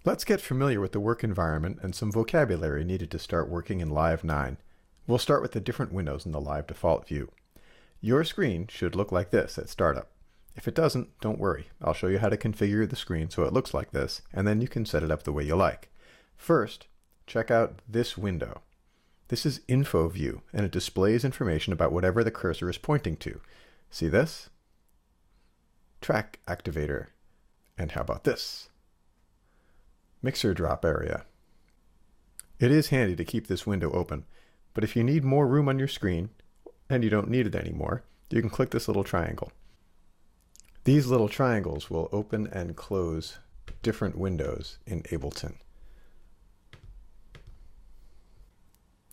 Let's get familiar with the work environment and some vocabulary needed to start working in Live 9. We'll start with the different windows in the Live default view. Your screen should look like this at startup. If it doesn't, don't worry. I'll show you how to configure the screen so it looks like this, and then you can set it up the way you like. First, check out this window. This is Info View, and it displays information about whatever the cursor is pointing to. See this? Track Activator. And how about this? Mixer drop area. It is handy to keep this window open, but if you need more room on your screen, and you don't need it anymore, you can click this little triangle. These little triangles will open and close different windows in Ableton.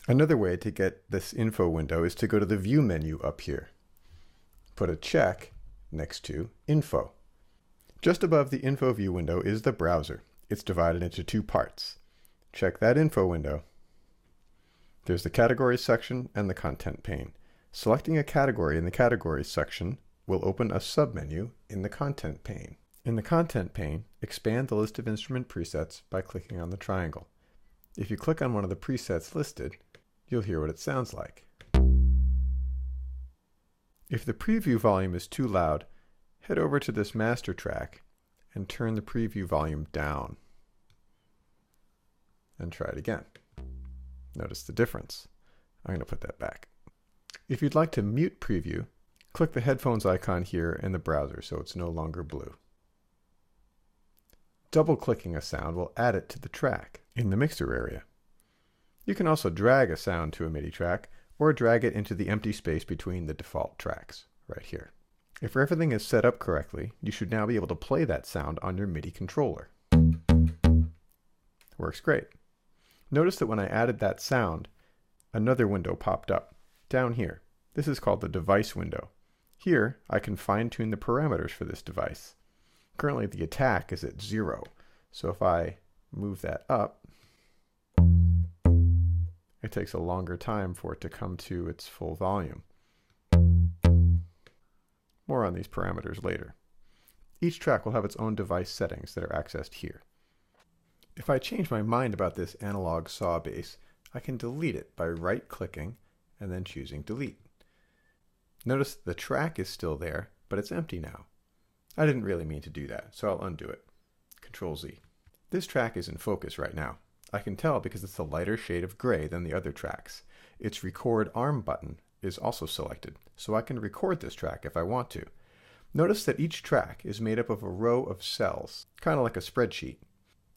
Another way to get this info window is to go to the View menu up here. Put a check next to Info. Just above the Info View window is the browser. It's divided into two parts. Check that info window. There's the Categories section and the Content pane. Selecting a category in the Categories section will open a submenu in the Content pane. In the Content pane, expand the list of instrument presets by clicking on the triangle. If you click on one of the presets listed, you'll hear what it sounds like. If the preview volume is too loud, head over to this master track and turn the preview volume down. And try it again. Notice the difference. I'm going to put that back. If you'd like to mute preview, click the headphones icon here in the browser so it's no longer blue. Double-clicking a sound will add it to the track in the mixer area. You can also drag a sound to a MIDI track or drag it into the empty space between the default tracks, right here. If everything is set up correctly, you should now be able to play that sound on your MIDI controller. Works great. Notice that when I added that sound, another window popped up down here. This is called the device window. Here, I can fine-tune the parameters for this device. Currently, the attack is at 0. So if I move that up, it takes a longer time for it to come to its full volume. More on these parameters later. Each track will have its own device settings that are accessed here. If I change my mind about this analog saw base, I can delete it by right-clicking and then choosing Delete. Notice the track is still there, but it's empty now. I didn't really mean to do that, so I'll undo it. Control Z. This track is in focus right now. I can tell because it's a lighter shade of gray than the other tracks. Its Record Arm button is also selected, so I can record this track if I want to. Notice that each track is made up of a row of cells, kind of like a spreadsheet.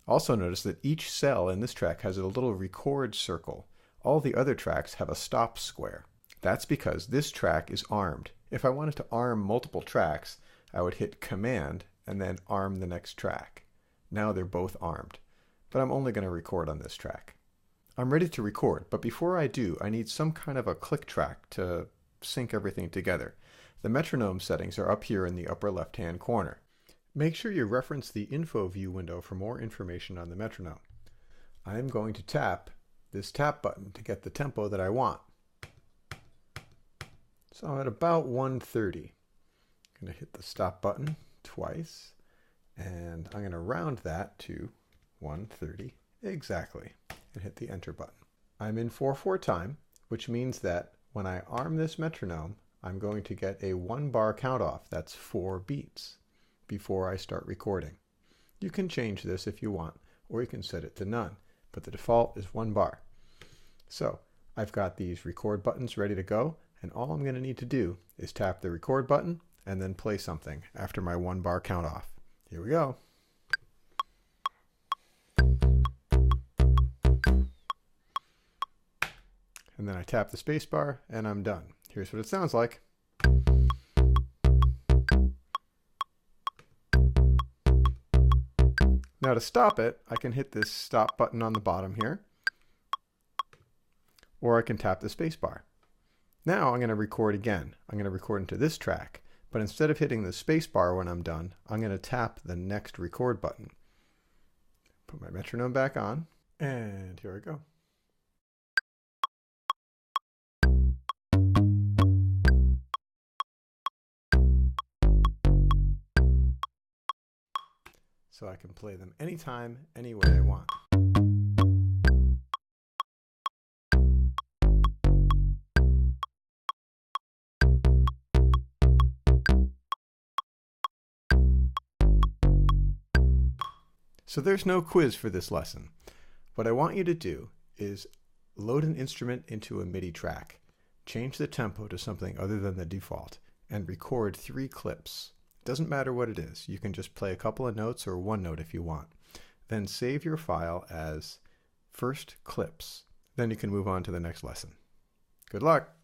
Also notice that each cell in this track has a little record circle. All the other tracks have a stop square. That's because this track is armed. If I wanted to arm multiple tracks, I would hit Command and then arm the next track. Now they're both armed. But I'm only going to record on this track. I'm ready to record, but before I do, I need some kind of a click track to sync everything together. The metronome settings are up here in the upper left-hand corner. Make sure you reference the Info View window for more information on the metronome. I'm going to tap this tap button to get the tempo that I want. So I'm at about 130. I'm going to hit the stop button twice, and I'm going to round that to 130 exactly, and hit the enter button. I'm in 4/4 time, which means that when I arm this metronome, I'm going to get a 1-bar count off. That's 4 beats before I start recording. You can change this if you want, or you can set it to none, but the default is 1 bar. So I've got these record buttons ready to go, and all I'm going to need to do is tap the record button and then play something after my 1-bar count off. Here we go. And then I tap the space bar and I'm done. Here's what it sounds like. Now to stop it, I can hit this stop button on the bottom here, or I can tap the space bar. Now I'm going to record again. I'm going to record into this track, but instead of hitting the space bar when I'm done, I'm going to tap the next record button. Put my metronome back on, and here we go. so I can play them anytime, any way I want. So there's no quiz for this lesson. What I want you to do is load an instrument into a MIDI track, change the tempo to something other than the default, and record 3 clips. It doesn't matter what it is. You can just play a couple of notes or one note if you want. Then save your file as first clips. Then you can move on to the next lesson. Good luck!